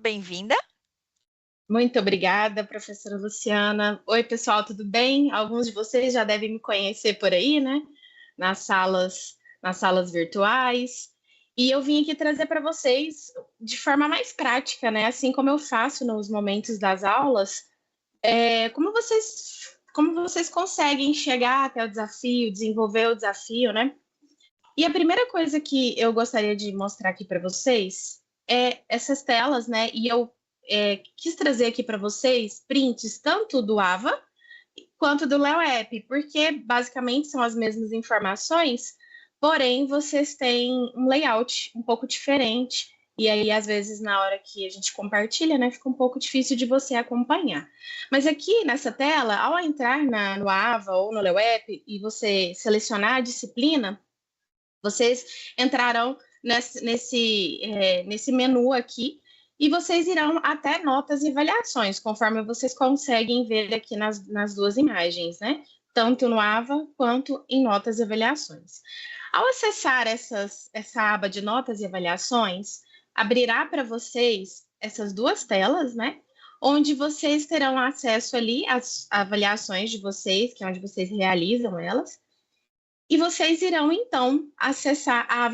bem-vinda. Muito obrigada, professora Luciana. Oi, pessoal, tudo bem? Alguns de vocês já devem me conhecer por aí, né? Nas salas virtuais. E eu vim aqui trazer para vocês de forma mais prática, né? Assim como eu faço nos momentos das aulas, como vocês conseguem chegar até o desafio, desenvolver o desafio, né? E a primeira coisa que eu gostaria de mostrar aqui para vocês é essas telas, né? E eu quis trazer aqui para vocês prints tanto do AVA quanto do Leo App, porque basicamente são as mesmas informações, porém vocês têm um layout um pouco diferente. E aí, às vezes, na hora que a gente compartilha, né, fica um pouco difícil de você acompanhar. Mas aqui nessa tela, ao entrar no AVA ou no Leo App e você selecionar a disciplina, vocês entrarão nesse menu aqui e vocês irão até notas e avaliações, conforme vocês conseguem ver aqui nas duas imagens, né? Tanto no AVA quanto em notas e avaliações. Ao acessar essa aba de notas e avaliações, abrirá para vocês essas duas telas, né? Onde vocês terão acesso ali às avaliações de vocês, que é onde vocês realizam elas. E vocês irão, então, acessar a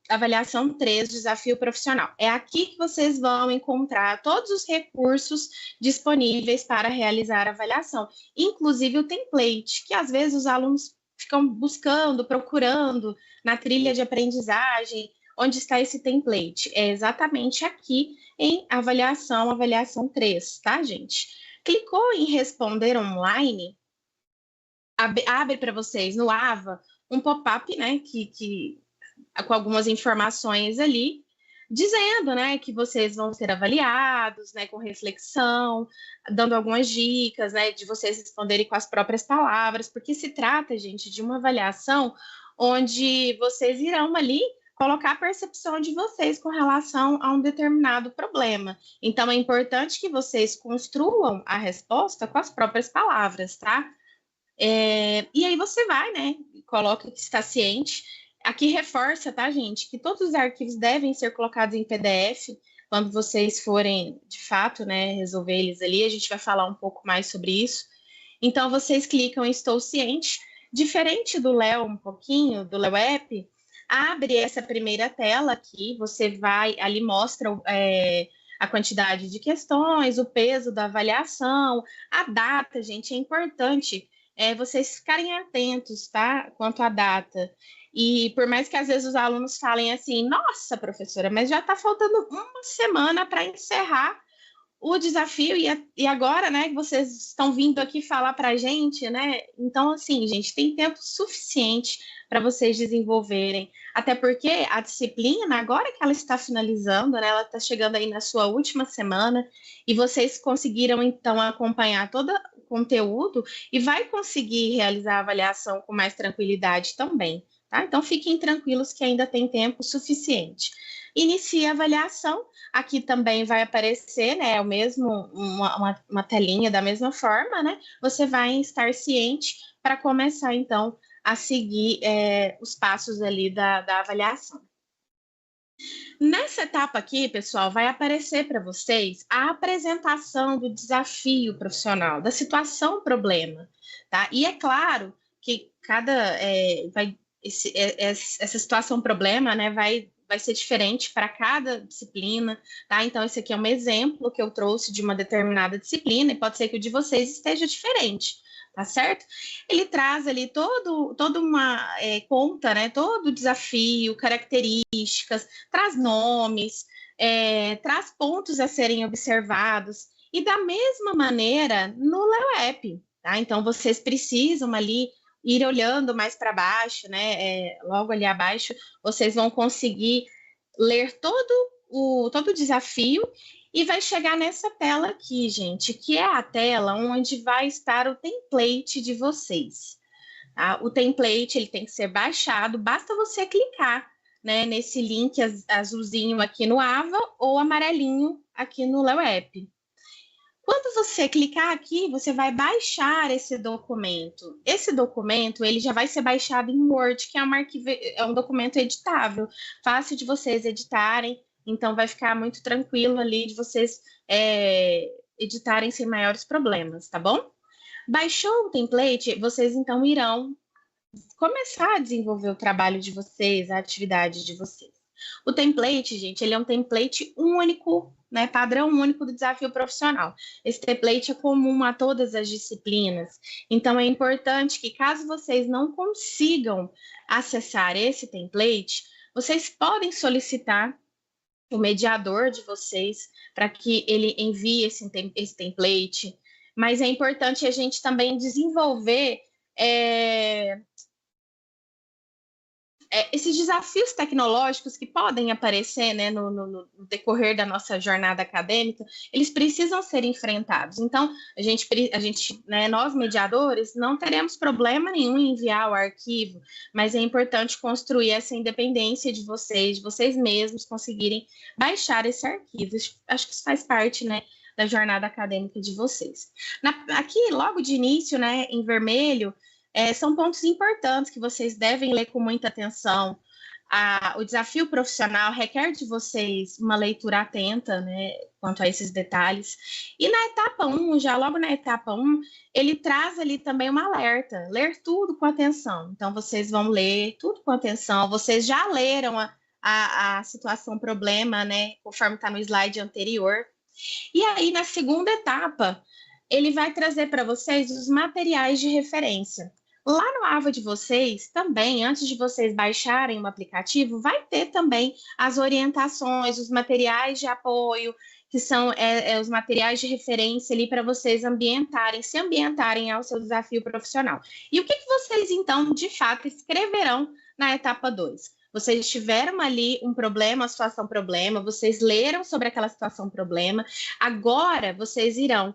avaliação 3, Desafio Profissional. É aqui que vocês vão encontrar todos os recursos disponíveis para realizar a avaliação, inclusive o template, que às vezes os alunos ficam buscando, procurando na trilha de aprendizagem, onde está esse template. É exatamente aqui em avaliação 3, tá, gente? Clicou em responder online, abre para vocês no AVA um pop-up, né, com algumas informações ali, dizendo, né, que vocês vão ser avaliados, né, com reflexão, dando algumas dicas, né, de vocês responderem com as próprias palavras, porque se trata, gente, de uma avaliação onde vocês irão ali colocar a percepção de vocês com relação a um determinado problema. Então, é importante que vocês construam a resposta com as próprias palavras, tá? E aí você vai, né? Coloca que está ciente. Aqui reforça, tá, gente, que todos os arquivos devem ser colocados em PDF quando vocês forem, de fato, né, resolver eles ali. A gente vai falar um pouco mais sobre isso. Então, vocês clicam em Estou Ciente. Diferente do Leo, um pouquinho, do Leo App, abre essa primeira tela aqui, você vai, ali mostra a quantidade de questões, o peso da avaliação, a data, gente, é importante vocês ficarem atentos, tá? Quanto à data. E por mais que às vezes os alunos falem assim, nossa, professora, mas já está faltando uma semana para encerrar o desafio e agora, né, que vocês estão vindo aqui falar para a gente, né? Então, assim, gente, tem tempo suficiente para vocês desenvolverem. Até porque a disciplina, agora que ela está finalizando, né, ela está chegando aí na sua última semana, e vocês conseguiram, então, acompanhar todo o conteúdo e vai conseguir realizar a avaliação com mais tranquilidade também, tá? Então, fiquem tranquilos que ainda tem tempo suficiente. Inicie a avaliação. Aqui também vai aparecer, né, uma telinha da mesma forma, né? Você vai estar ciente para começar, então, a seguir os passos ali da avaliação. Nessa etapa aqui, pessoal, vai aparecer para vocês a apresentação do desafio profissional, da situação problema, tá? E é claro que essa situação problema, né, vai ser diferente para cada disciplina, tá? Então, esse aqui é um exemplo que eu trouxe de uma determinada disciplina e pode ser que o de vocês esteja diferente, tá certo? Ele traz ali toda uma conta, né? Todo o desafio, características, traz nomes, traz pontos a serem observados e da mesma maneira no Leo App, tá? Então, vocês precisam ali ir olhando mais para baixo, né? Logo ali abaixo, vocês vão conseguir ler todo o desafio e vai chegar nessa tela aqui, gente, que é a tela onde vai estar o template de vocês. Tá? O template ele tem que ser baixado, basta você clicar, né, nesse link azulzinho aqui no AVA ou amarelinho aqui no Leo App. Quando você clicar aqui, você vai baixar esse documento. Esse documento, ele já vai ser baixado em Word, que é um documento editável, fácil de vocês editarem, então vai ficar muito tranquilo ali de vocês editarem sem maiores problemas, tá bom? Baixou o template, vocês então irão começar a desenvolver o trabalho de vocês, a atividade de vocês. O template, gente, ele é um template único, né, padrão único do desafio profissional. Esse template é comum a todas as disciplinas, então é importante que, caso vocês não consigam acessar esse template, vocês podem solicitar o mediador de vocês para que ele envie esse template, mas é importante a gente também desenvolver esses desafios tecnológicos que podem aparecer, né, no decorrer da nossa jornada acadêmica, eles precisam ser enfrentados. Então, a gente né, nós mediadores, não teremos problema nenhum em enviar o arquivo, mas é importante construir essa independência de vocês mesmos conseguirem baixar esse arquivo. Acho que isso faz parte, né, da jornada acadêmica de vocês. Aqui, logo de início, né, em vermelho, são pontos importantes que vocês devem ler com muita atenção. O desafio profissional requer de vocês uma leitura atenta, né, quanto a esses detalhes. E na etapa 1, já logo na etapa 1, ele traz ali também uma alerta, ler tudo com atenção. Então, vocês vão ler tudo com atenção. Vocês já leram a situação problema, né, conforme está no slide anterior. E aí, na segunda etapa, ele vai trazer para vocês os materiais de referência. Lá no AVA de vocês, também, antes de vocês baixarem o aplicativo, vai ter também as orientações, os materiais de apoio, que são os materiais de referência ali para vocês se ambientarem ao seu desafio profissional. E o que vocês, então, de fato, escreverão na etapa 2? Vocês tiveram ali um problema, uma situação problema, vocês leram sobre aquela situação problema, agora vocês irão,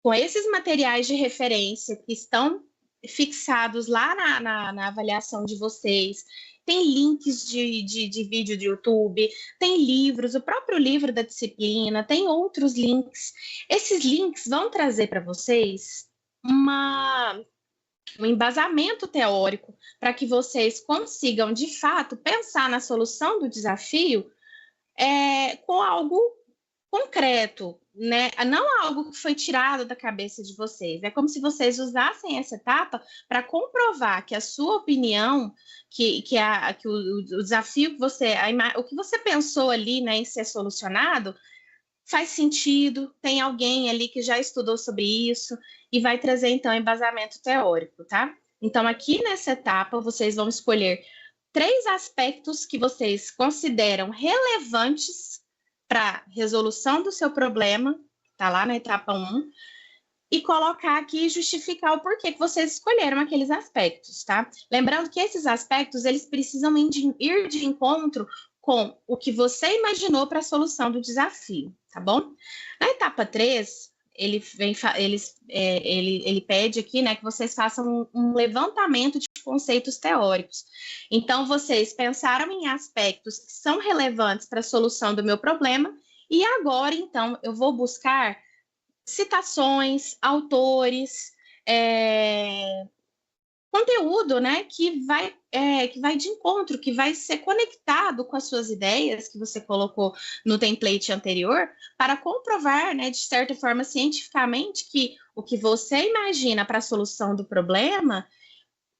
com esses materiais de referência que estão fixados lá na avaliação de vocês, tem links de vídeo do YouTube, tem livros, o próprio livro da disciplina, tem outros links. Esses links vão trazer para vocês um embasamento teórico para que vocês consigam, de fato, pensar na solução do desafio com algo concreto, né? Não algo que foi tirado da cabeça de vocês. É como se vocês usassem essa etapa para comprovar que a sua opinião, que o desafio que o que você pensou ali, né, em ser solucionado, faz sentido, tem alguém ali que já estudou sobre isso e vai trazer, então, embasamento teórico, tá? Então, aqui nessa etapa, vocês vão escolher 3 aspectos que vocês consideram relevantes para resolução do seu problema, tá lá na etapa 1, e colocar aqui e justificar o porquê que vocês escolheram aqueles aspectos, tá? Lembrando que esses aspectos, eles precisam ir de encontro com o que você imaginou para a solução do desafio, tá bom? Na etapa 3, ele pede aqui, né, que vocês façam um levantamento de conceitos teóricos. Então, vocês pensaram em aspectos que são relevantes para a solução do meu problema, e agora, então, eu vou buscar citações, autores, conteúdo, né, que vai de encontro, que vai ser conectado com as suas ideias que você colocou no template anterior, para comprovar, né, de certa forma, cientificamente, que o que você imagina para a solução do problema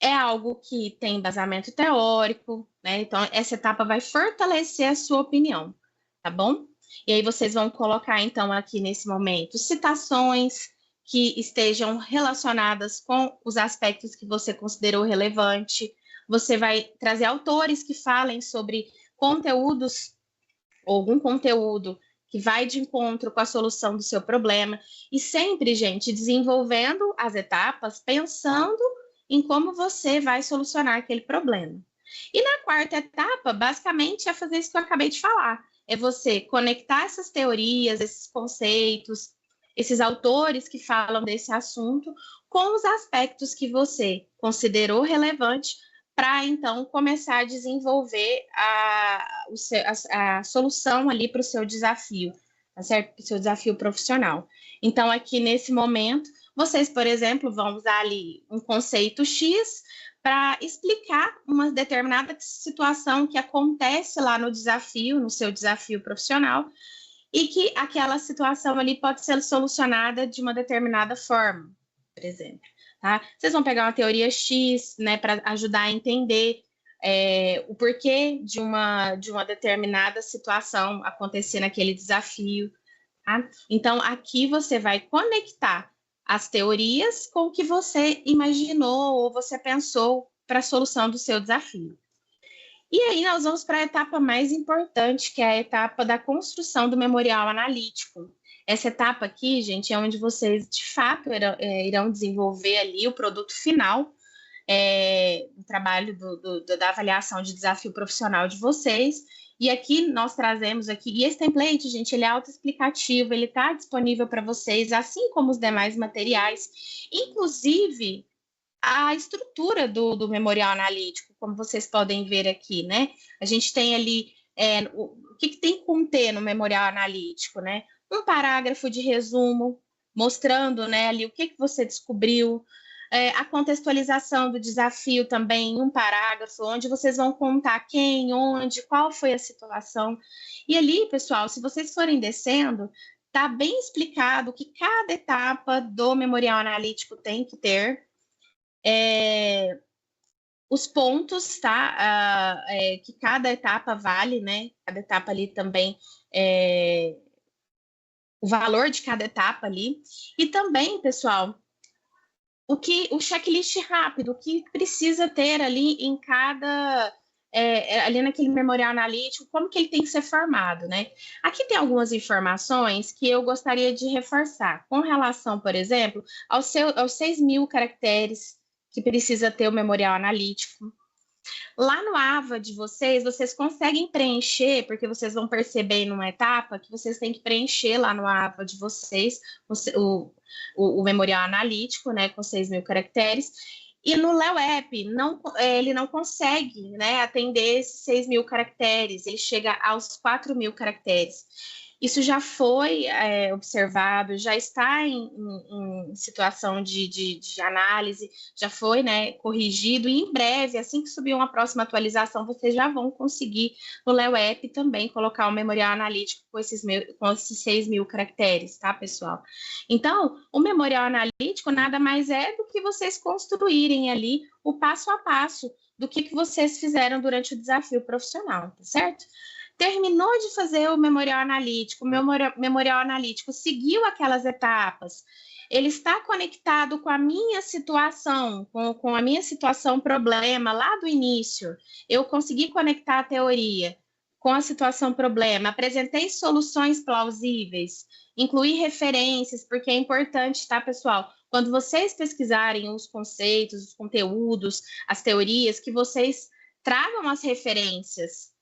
é algo que tem embasamento teórico, né? Então, essa etapa vai fortalecer a sua opinião, tá bom? E aí vocês vão colocar, então, aqui nesse momento, citações que estejam relacionadas com os aspectos que você considerou relevante. Você vai trazer autores que falem sobre conteúdos, ou algum conteúdo que vai de encontro com a solução do seu problema. E sempre, gente, desenvolvendo as etapas, pensando em como você vai solucionar aquele problema. E na quarta etapa, basicamente, é fazer isso que eu acabei de falar. É você conectar essas teorias, esses conceitos, esses autores que falam desse assunto com os aspectos que você considerou relevante para, então, começar a desenvolver a solução ali para o seu desafio, tá certo? Para o seu desafio profissional. Então, aqui nesse momento, vocês, por exemplo, vão usar ali um conceito X para explicar uma determinada situação que acontece lá no desafio, no seu desafio profissional, e que aquela situação ali pode ser solucionada de uma determinada forma, por exemplo. Tá? Vocês vão pegar uma teoria X, né, para ajudar a entender o porquê de uma determinada situação acontecer naquele desafio. Tá? Então, aqui você vai conectar as teorias com o que você imaginou ou você pensou para a solução do seu desafio. E aí nós vamos para a etapa mais importante, que é a etapa da construção do memorial analítico. Essa etapa aqui, gente, é onde vocês, de fato, irão desenvolver ali o produto final do trabalho da avaliação de desafio profissional de vocês. E aqui nós trazemos aqui, e esse template, gente, ele é autoexplicativo, ele está disponível para vocês, assim como os demais materiais, inclusive a estrutura do memorial analítico, como vocês podem ver aqui, né? A gente tem ali o que tem que conter no memorial analítico, né? Um parágrafo de resumo, mostrando, né, ali o que você descobriu, a contextualização do desafio também em um parágrafo, onde vocês vão contar quem, onde, qual foi a situação. E ali, pessoal, se vocês forem descendo, está bem explicado o que cada etapa do memorial analítico tem que ter, os pontos, tá? Que cada etapa vale, né? Cada etapa ali também, o valor de cada etapa ali. E também, pessoal, o checklist rápido, o que precisa ter ali em cada, ali naquele memorial analítico, como que ele tem que ser formado, né? Aqui tem algumas informações que eu gostaria de reforçar, com relação, por exemplo, aos 6.000 caracteres que precisa ter o memorial analítico. Lá no AVA de vocês conseguem preencher, porque vocês vão perceber numa etapa que vocês têm que preencher lá no AVA de vocês o memorial analítico, né, com 6.000 caracteres. E no LeoApp, ele não consegue, né, atender esses 6.000 caracteres, ele chega aos 4.000 caracteres. Isso já foi observado, já está em situação de análise, já foi, né, corrigido, e em breve, assim que subir uma próxima atualização, vocês já vão conseguir no LeoApp também colocar o memorial analítico com esses 6.000 caracteres, tá, pessoal? Então, o memorial analítico nada mais é do que vocês construírem ali o passo a passo do que vocês fizeram durante o desafio profissional, tá certo? Terminou de fazer o memorial analítico, seguiu aquelas etapas, ele está conectado com a minha situação, com a minha situação problema lá do início, eu consegui conectar a teoria com a situação problema, apresentei soluções plausíveis, incluí referências, porque é importante, tá, pessoal? Quando vocês pesquisarem os conceitos, os conteúdos, as teorias, que vocês tragam as referências,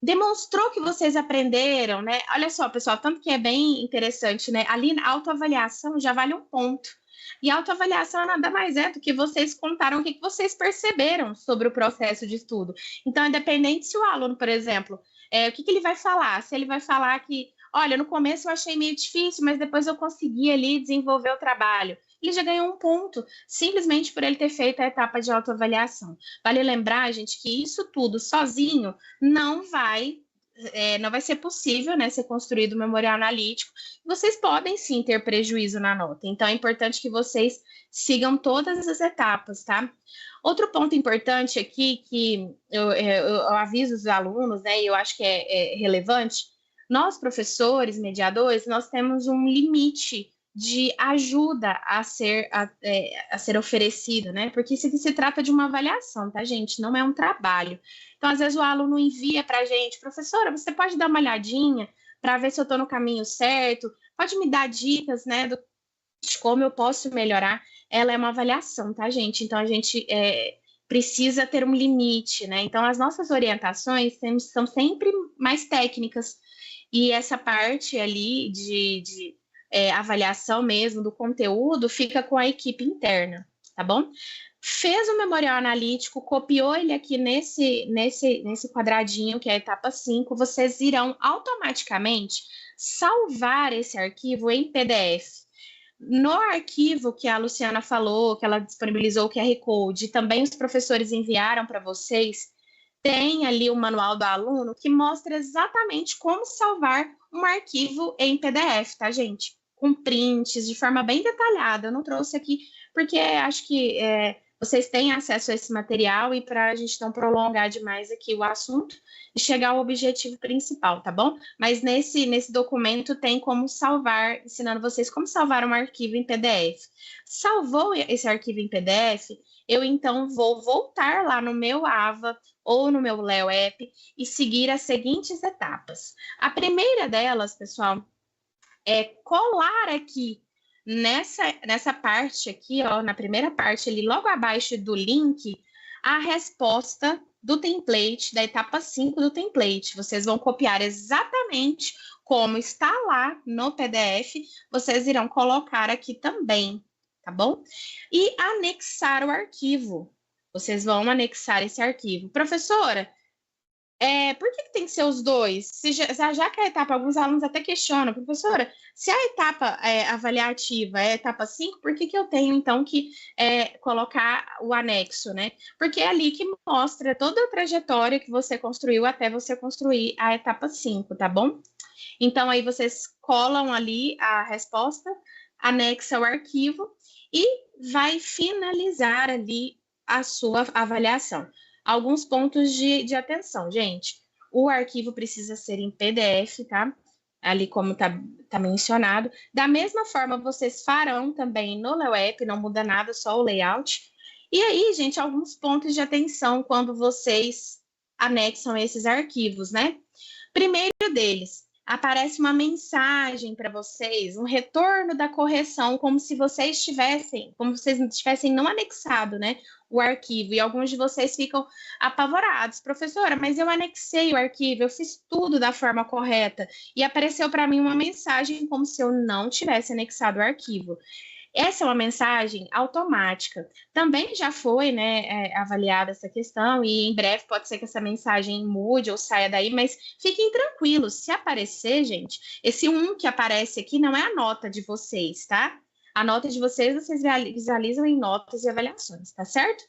demonstrou que vocês aprenderam, né? Olha só, pessoal, tanto que é bem interessante, né? Ali na autoavaliação já vale um ponto. E a autoavaliação nada mais é do que vocês contaram o que vocês perceberam sobre o processo de estudo. Então, independente se o aluno, por exemplo, o que ele vai falar? Se ele vai falar que, olha, no começo eu achei meio difícil, mas depois eu consegui ali desenvolver o trabalho. Ele já ganhou um ponto, simplesmente por ele ter feito a etapa de autoavaliação. Vale lembrar, gente, que isso tudo sozinho não vai ser possível, né, ser construído o memorial analítico. Vocês podem sim ter prejuízo na nota, então é importante que vocês sigam todas as etapas, tá? Outro ponto importante aqui, que eu aviso os alunos, né, e eu acho que é relevante, nós, professores, mediadores, nós temos um limite de ajuda a ser oferecida, né? Porque isso aqui se trata de uma avaliação, tá, gente? Não é um trabalho. Então, às vezes, o aluno envia para a gente, professora, você pode dar uma olhadinha para ver se eu estou no caminho certo? Pode me dar dicas, né, de como eu posso melhorar? Ela é uma avaliação, tá, gente? Então, a gente precisa ter um limite, né? Então, as nossas orientações são sempre mais técnicas. E essa parte ali de avaliação mesmo do conteúdo fica com a equipe interna, tá bom? fez o memorial analítico, copiou ele aqui nesse quadradinho, que é a etapa 5, vocês irão automaticamente salvar esse arquivo em PDF. No arquivo que a Luciana falou, que ela disponibilizou o QR Code, e também os professores enviaram para vocês, tem ali o manual do aluno que mostra exatamente como salvar um arquivo em PDF, tá, gente? Com prints, de forma bem detalhada. Eu não trouxe aqui porque acho que vocês têm acesso a esse material e para a gente não prolongar demais aqui o assunto e chegar ao objetivo principal, tá bom? Mas nesse documento tem como salvar, ensinando vocês como salvar um arquivo em PDF. Salvou esse arquivo em PDF, eu então vou voltar lá no meu AVA ou no meu Leo App e seguir as seguintes etapas. A primeira delas, pessoal, é colar aqui nessa parte aqui, ó, na primeira parte ali, logo abaixo do link, a resposta do template, da etapa 5 do template. Vocês vão copiar exatamente como está lá no PDF, vocês irão colocar aqui também, tá bom? E anexar o arquivo. Vocês vão anexar esse arquivo. Professora, por que tem que ser os dois? Já que a etapa, alguns alunos até questionam, professora, se a etapa avaliativa é a etapa 5, por que eu tenho, então, que colocar o anexo, né? Porque é ali que mostra toda a trajetória que você construiu até você construir a etapa 5, tá bom? Então, aí vocês colam ali a resposta, anexa o arquivo e vai finalizar ali a sua avaliação. Alguns pontos de atenção, gente. O arquivo precisa ser em PDF, tá? Ali como tá mencionado. Da mesma forma, vocês farão também no Leo App, não muda nada, só o layout. E aí, gente, alguns pontos de atenção quando vocês anexam esses arquivos, né? Primeiro deles, aparece uma mensagem para vocês, um retorno da correção, como se vocês não tivessem não anexado, né, o arquivo. E alguns de vocês ficam apavorados. Professora, mas eu anexei o arquivo, eu fiz tudo da forma correta. E apareceu para mim uma mensagem como se eu não tivesse anexado o arquivo. Essa é uma mensagem automática. Também já foi, né, avaliada essa questão e em breve pode ser que essa mensagem mude ou saia daí, mas fiquem tranquilos. Se aparecer, gente, esse 1 que aparece aqui não é a nota de vocês, tá? A nota de vocês visualizam em notas e avaliações, tá certo?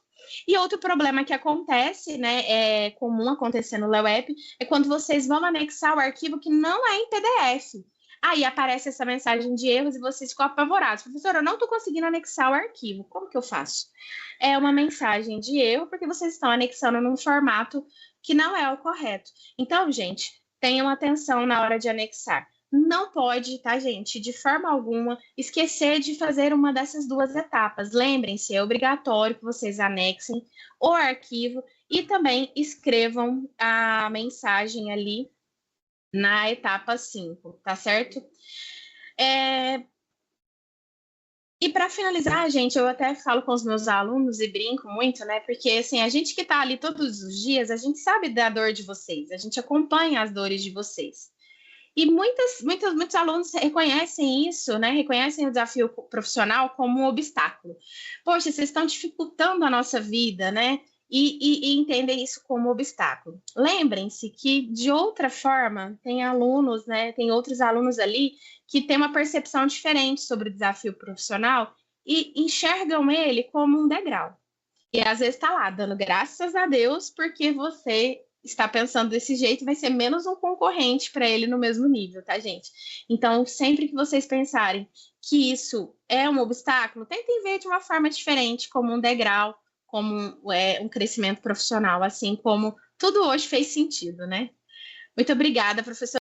E outro problema que acontece, né, é comum acontecer no Leo App, é quando vocês vão anexar o arquivo que não é em PDF. Aí aparece essa mensagem de erros e vocês ficam apavorados. Professora, eu não estou conseguindo anexar o arquivo. Como que eu faço? É uma mensagem de erro porque vocês estão anexando num formato que não é o correto. Então, gente, tenham atenção na hora de anexar. Não pode, tá, gente, de forma alguma, esquecer de fazer uma dessas duas etapas. Lembrem-se, é obrigatório que vocês anexem o arquivo e também escrevam a mensagem ali na etapa 5, tá certo? E para finalizar, gente, eu até falo com os meus alunos e brinco muito, né? Porque, assim, a gente que está ali todos os dias, a gente sabe da dor de vocês, a gente acompanha as dores de vocês. E muitos alunos reconhecem isso, né? Reconhecem o desafio profissional como um obstáculo. Poxa, vocês estão dificultando a nossa vida, né? E entendem isso como obstáculo. Lembrem-se que, de outra forma, tem alunos, né? Tem outros alunos ali que têm uma percepção diferente sobre o desafio profissional e enxergam ele como um degrau. E às vezes está lá, dando graças a Deus, porque você está pensando desse jeito, vai ser menos um concorrente para ele no mesmo nível, tá, gente? Então, sempre que vocês pensarem que isso é um obstáculo, tentem ver de uma forma diferente, como um degrau, como um crescimento profissional, assim como tudo hoje fez sentido, né? Muito obrigada, professora.